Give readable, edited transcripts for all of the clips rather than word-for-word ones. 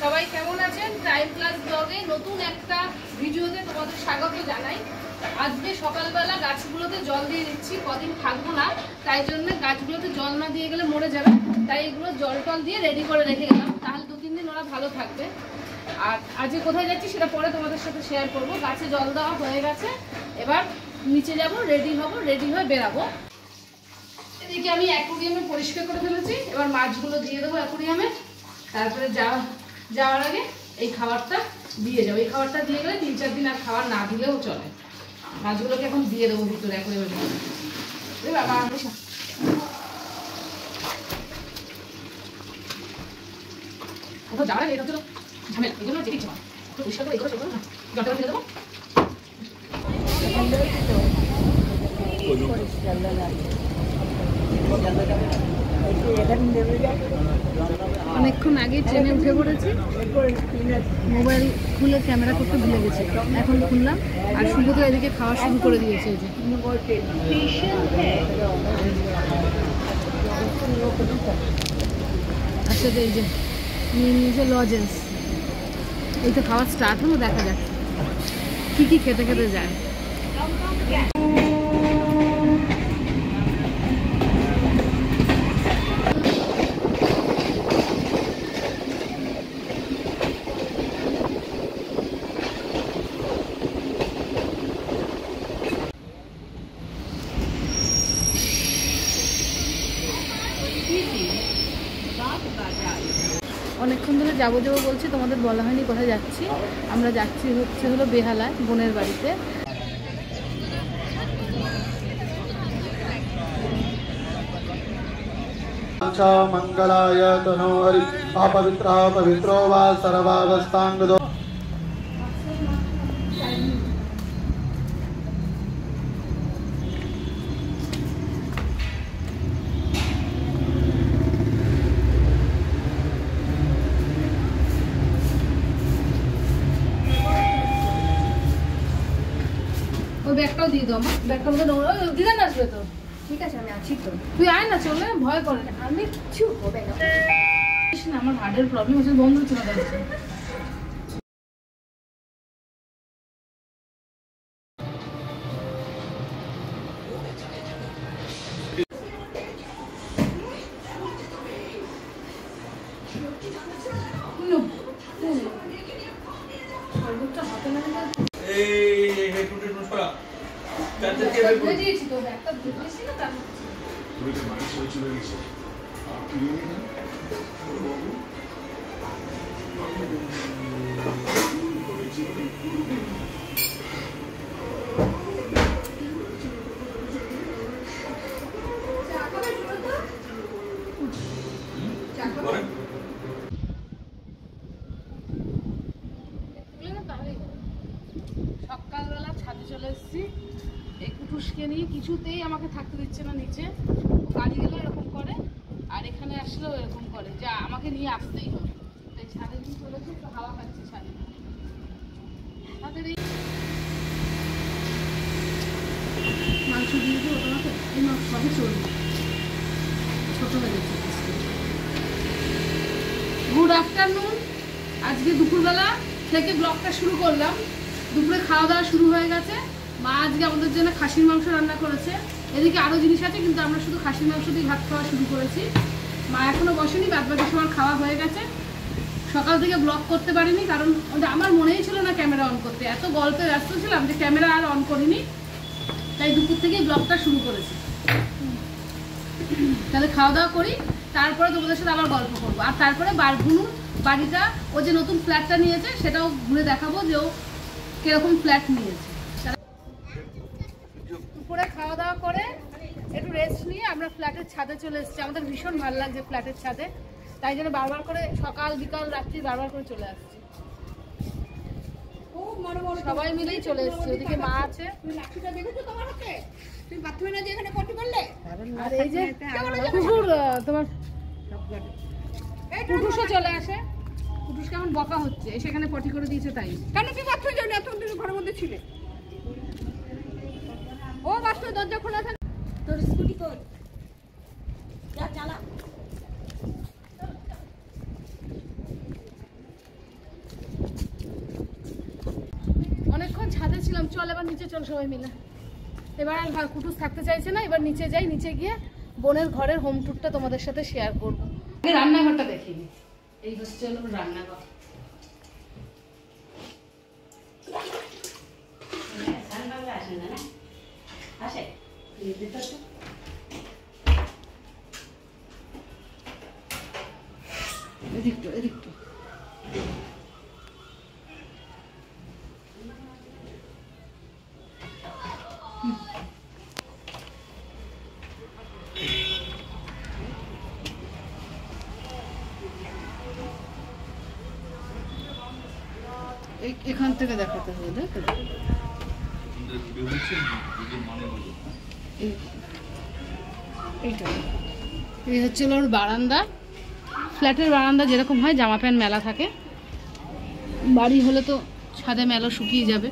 সবাই কেমন আছেন? টাইম প্লাস ব্লগে নতুন একটা ভিডিওতে তোমাদের স্বাগত জানাই। আজকে সকালবেলা গাছগুলোতে জল দিয়ে দিচ্ছি, কদিন থাকবো না, তাই জন্য গাছগুলোতে জল না দিয়ে গেলে মরে যাবে, তাই এগুলো জল টল দিয়ে রেডি করে রেখে গেলাম, তাহলে 2-3 দিন ওরা ভালো থাকবে। আর আজকে কোথায় যাচ্ছি সেটা পরে তোমাদের সাথে শেয়ার করবো। গাছে জল দেওয়া হয়ে গেছে, এবার নিচে যাব, রেডি হব, রেডি হয়ে বেরাবো। এদিকে আমি অ্যাকোরিয়ামে পরিষ্কার করে ফেলেছি, এবার মাছগুলো দিয়ে দেবো অ্যাকোরিয়ামে। তারপরে যাওয়ার আগে এই খাবারটা দিয়ে যাবো। এই খাবারটা দিয়ে গেলে 3-4 দিন আর খাবার না দিলেও চলে। মাছগুলোকে এখন দিয়ে দেবো ভিতরে অ্যাকোরিয়ামে। বাবা কোথাও যাওয়ার আগে এটা হচ্ছিল ঝামেলা, এই জন্য যেতে ইচ্ছে পরিষ্কার করে এই করে সেগুলো না জলটা দিয়ে দেবো। অনেকক্ষণ আগে ট্রেনে উঠে পড়েছি, মোবাইল খুলে ক্যামেরা করতে ভুলে গেছি, এখন খুললাম। আর শুধু এদিকে খাওয়া শুরু করে দিয়েছে। এই যে আসলে এই যে নিয়ে নিয়েছে লজেন্স, এই তো খাওয়া স্টার্ট হলো, দেখা যাক কি কি খেতে খেতে যায়। অনেকক্ষণ ধরে যাবো বলছি, তোমাদের বলা হয়নি কোথায় যাচ্ছি। আমরা যাচ্ছি হলো বেহালায়, বোনের বাড়িতে। মঙ্গলায় তনোহরি অপবিত্র পবিত্র বা সর্বাবস্থাঙ্গদো। ব্যাগটাও দিয়ে দাও, আমার ব্যাগটা দিদা না আসবে তো? ঠিক আছে, আমি আছি তো, তুই আয় না, চলে, ভয় করে না, আমি কিছু হবে না। আমার হার্টের প্রবলেম হচ্ছে, বন্ধ হচ্ছে না। সকালবেলা ছাদে চলে এসেছি, এই কুটুসকে নিয়ে কিছুতেই আমাকে থাকতে দিচ্ছে না নিচে। গাড়ি গেলে এরকম করে, আর এখানে আসলেও এরকম করে, যা আমাকে নিয়ে আসতেই হবে। তাই ছাদে নিয়ে চলেছি, একটু হাওয়া খাচ্ছি ছাদে। মাংস দিয়ে দিও তোমাকে, এই মাংস সবই চলবে, ছোট হয়ে যাচ্ছে। Good afternoon. আজকে দুপুরবেলা থেকে ব্লগটা শুরু করলাম। দুপুরে খাওয়া দাওয়া শুরু হয়ে গেছে। মা আজকে আমাদের জন্য খাসির মাংস রান্না করেছে। এদিকে আরও জিনিস আছে, কিন্তু আমরা শুধু খাসির মাংস দিয়ে ভাত খাওয়া শুরু করেছি। মা এখনও বসেনি, বাদবাকি সবার খাওয়া হয়ে গেছে। সকাল থেকে ব্লগ করতে পারিনি, কারণ আমার মনেই ছিল না ক্যামেরা অন করতে। এত গল্পে ব্যস্ত ছিলাম যে ক্যামেরা আর অন করিনি, তাই দুপুর থেকেই ব্লগটা শুরু করেছি। তাহলে খাওয়া দাওয়া করি, তারপরে তোমাদের সাথে আবার গল্প করবো। আর তারপরে বারগুনুর বাড়িটা, ও যে নতুন ফ্ল্যাটটা নিয়েছে সেটাও ঘুরে দেখাবো যে ও কিরকম ফ্ল্যাট নিয়েছে। দুপুরে খাওয়া দাওয়া করে একটু রেস্ট নিয়ে আমরা ফ্ল্যাটের ছাদে চলে এসেছি। আমাদের ভীষণ ভালো লাগছে ফ্ল্যাটের ছাদে, তাই জন্য বারবার করে সকাল বিকাল রাত্রি বারবার করে চলে আসছি। সবাই মিলেই চলে এসেছি। ওদিকে মা আছে, আর এই যে কুকুর, তোমার কুটুসও চলে আসে। কুটুস কেমন বকা হচ্ছে, সেখানে পটি করে দিয়েছে, তাই কেন তুই বাথরুমে যাও না? এতদিন ঘরের মধ্যে ছিলে। ও বাথরুমের দরজা খোলা থাকে। তোর স্কুটি কর, যা চালা। চল এবার নিচে চল সবাই মিলে। এবার আর কুটুস থাকতে চাইছে না, এবার নিচে যাই, নিচে গিয়ে বোনের ঘরের হোম ট্যুরটা তোমাদের সাথে শেয়ার করবো। রান্নাঘরটা দেখিনি, এই হচ্ছে হলো রান্নাঘর। এদিকটা এখান থেকে দেখাতে হবে। দেখো এইটা, এই হচ্ছে ওর বারান্দা। ফ্ল্যাটের বারান্দা যেরকম হয় জামা প্যান্ট মেলা থাকে, বাড়ি হলে তো ছাদে মেলা শুকিয়ে যাবে।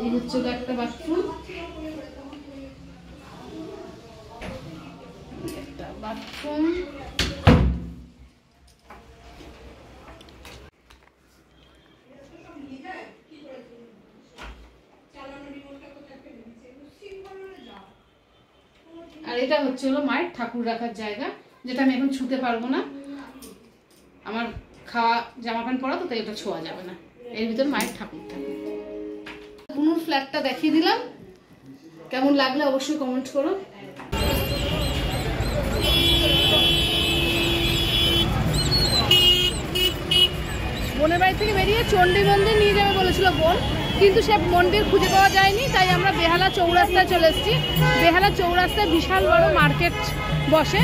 এই হচ্ছে একটা বাথরুম, আর এটা হচ্ছে হলো মায়ের ঠাকুর রাখার জায়গা, যেটা আমি এখন ছুতে পারবো না, আমার খাওয়া জামা প্যান্ট পরা তো, তাই ওটা ছোঁয়া যাবে না। এর ভিতর মায়ের ঠাকুর থাকে। বুনুর ফ্ল্যাটটা দেখিয়ে দিলাম, কেমন লাগলে অবশ্যই কমেন্ট করো। বোনের বাড়ি থেকে বেরিয়ে চণ্ডী মন্দির নিয়ে যাবে বলেছিল বোন, কিন্তু সে মন্দির খুঁজে পাওয়া যায়নি, তাই আমরা বেহালা চৌরাস্তায় চলে এসেছি। বেহালা চৌরাস্তায় বিশাল বড় মার্কেট বসে,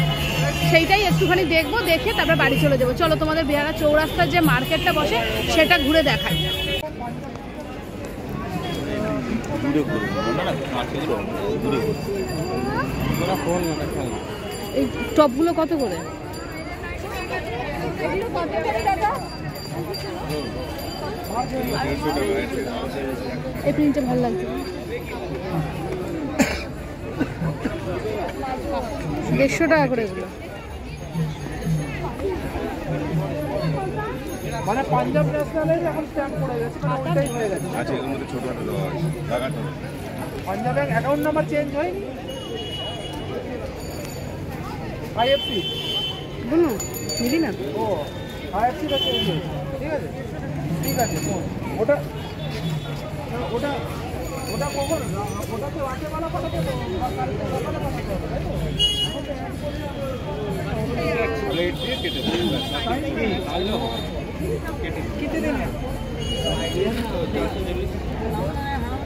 সেইটাই একটুখানি দেখবো, দেখে তারপরে বাড়ি চলে যাবো। চলো তোমাদের বেহালা চৌরাস্তার যে মার্কেটটা বসে সেটা ঘুরে দেখাই। এই টপগুলো কত করে? এই প্রিন্টটা ভালো লাগছে, 150 টাকা করে এগুলো। মানে পাঞ্জাব ন্যাশনালের এখন স্ট্যাম্প পড়ে গেছে, মানে ওইটাই হয়ে গেছে। আচ্ছা, এর মধ্যে ছোটখাটো দেওয়া আছে, লাগাতে হবে। Punjab bank account number change হয়নি, আইএফসি বলুন মিলি না, ও আইএফসিটা চেঞ্জ হয়েছে। ঠিক আছে, ঠিক আছে, ওটা ওটা ওটা কখন, ওটা তো রাতেবেলা পাঠাতে হবে,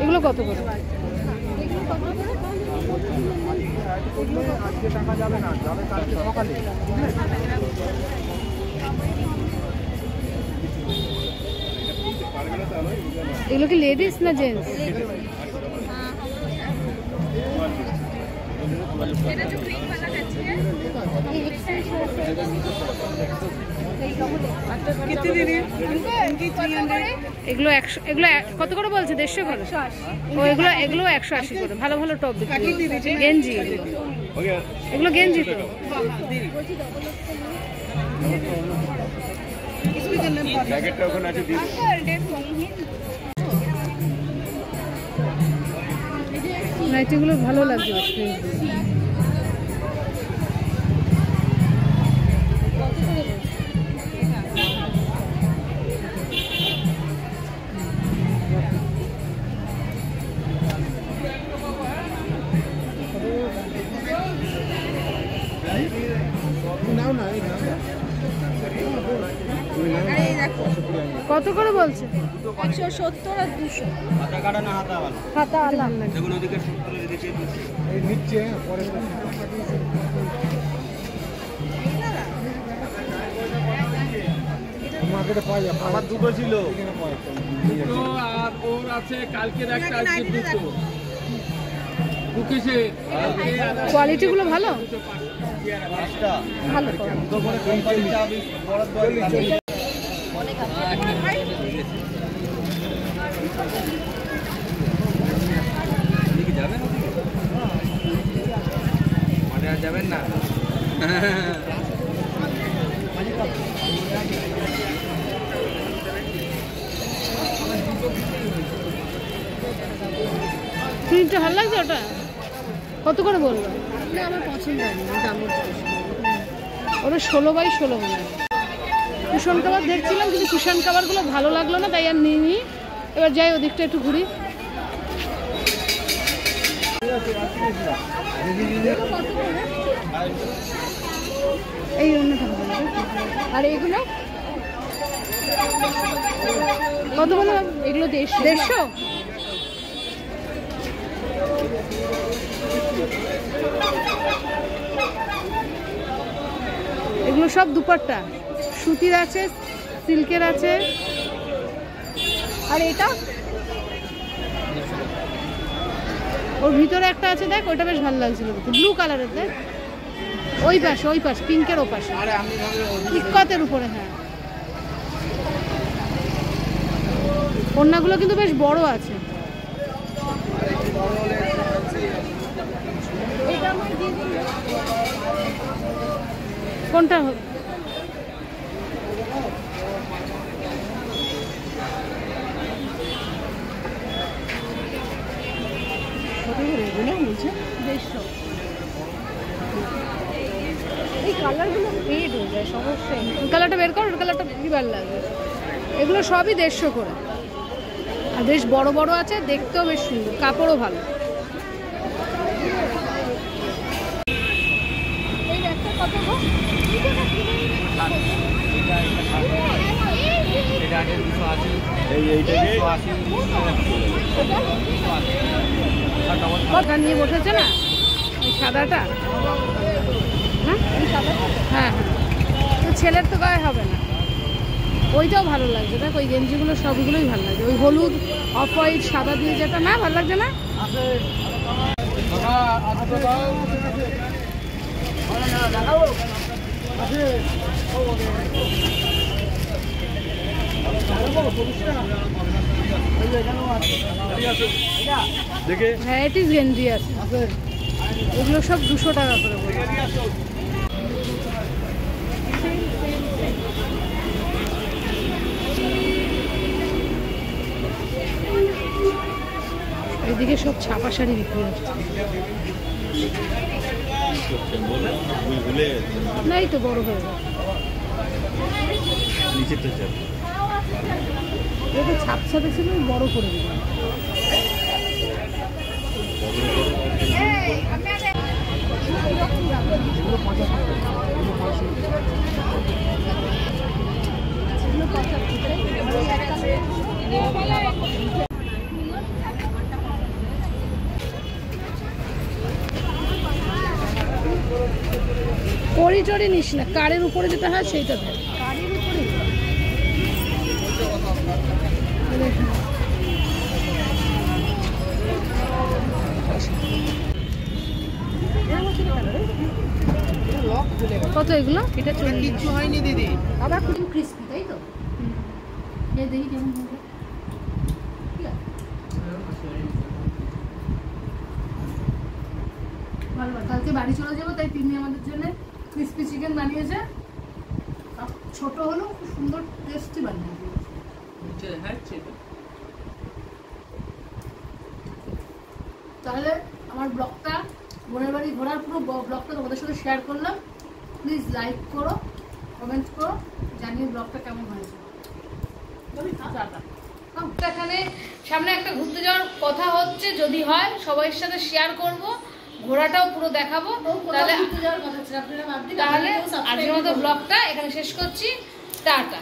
এগুলো কত করে? আজকে টাকা যাবে না, যাবে কালকে সকালে। এগুলো কি লেডিস না জেন্টস? এগুলো 100, এগুলো কত করে বলছে? 150 করে। ও এগুলো 180 করে। ভালো ভালো টপ গেঞ্জি, এগুলো গেঞ্জি তো। নাইটিগুলো ভালো লাগছে। কত করে বলছে? 170 আর 200। হাতা কাটা না হাতা वाला? হাতা আলাম না। দেখুন ওদিকে 70 এর দিকে এই নিচে পরে মার্কেটে পাওয়া যায়। আমার দুটো ছিল, দুটো আর ওর আছে কালকের একটা, আজকে দুটো। বুকেছে কোয়ালিটি গুলো ভালো, পাঁচটা ভালো দুটো করে কোম্পানি চাবি বরাদ বরাদ অনেক যাবেন মানে আর যাবেন না। প্রিন্টটা ভালো লাগছে ওটা? কত করে বললো? আমার পছন্দ হয়নি, দাম ওটা 16x16 মনে হয়। কুশন কাভার দেখছিলাম কিন্তু কুশন কাভারগুলো ভালো লাগলো না, তাই আর নিইনি। এবার যাই ওদিকটা একটু ঘুরি। এই অন্যটা হবে না। আর এগুলো কত বলো? এগুলো 150। এগুলো সব দুপাট্টা, সুতির আছে, সিল্কের আছে। আর এটা ওর ভিতরে একটা আছে, দেখ ওইটা বেশ ভালো লাগছিল, ব্লু কালারের। দেখ ওই পাশে পিঙ্কের ও পাশে ইক্কতের উপরে। হ্যাঁ, ওড়নাগুলো কিন্তু বেশ বড় আছে। কোনটা হবে? এই কালারগুলো ফেড হয়ে যায়, সমস্যা। কালারটা বের কর, ওর কালারটা বেশি ভালো লাগে। এগুলো সবই 150 করে, আর বেশ বড় বড় আছে, দেখতেও বেশ সুন্দর, কাপড়ও ভালো। এই একটা কত গো? কথা নিয়ে বসেছে না এই সাদাটা? হ্যাঁ হ্যাঁ, তো ছেলের তো গায়ে হবে না। ওইটাও ভালো লাগছে, দেখ ওই গেঞ্জিগুলো সবগুলোই ভালো লাগছে। ওই হলুদ, অফ হোয়াইট, সাদা দিয়ে যেটা, না ভালো লাগছে না? ভ্যারাইটিস গেঞ্জি আছে, এগুলো সব 200 টাকা করে বলে। এদিকে সব ছাপা শাড়ি বিক্রি হচ্ছে। না এই তো বড় হয়ে গেছে, এটা ছাপছাপে ছিল, বড় করে দিল। কড়ি টড়ি নিস না, কারের উপরে যেটা হয় সেইটা দেয়। কারের উপরে কত এগুলো? এটা কিচ্ছু হয়নি দিদি, আবার খুব ক্রিস্পি, তাই তো? দেখি কেমন হবে। কালকে বাড়ি চলে যাবো, তাই তিনি আমাদের জন্য ক্রিস্পি চিকেন বানিয়েছে। ছোট হলেও খুব সুন্দর টেস্টি বানিয়েছে। তাহলে আমার ব্লগটা, বোনের বাড়ি ঘোরার পুরো ব্লগটা তোমাদের সাথে শেয়ার করলাম। প্লিজ লাইক করো, কমেন্ট করো, জানিয়ে ব্লগটা কেমন হয়েছে। এখানে সামনে একটা ঘুরতে যাওয়ার কথা হচ্ছে, যদি হয় সবাই সাথে শেয়ার করব, ঘোরাটাও পুরো দেখাবো। তাহলে আজকের মতো ব্লগটা এখানে শেষ করছি। টাটা।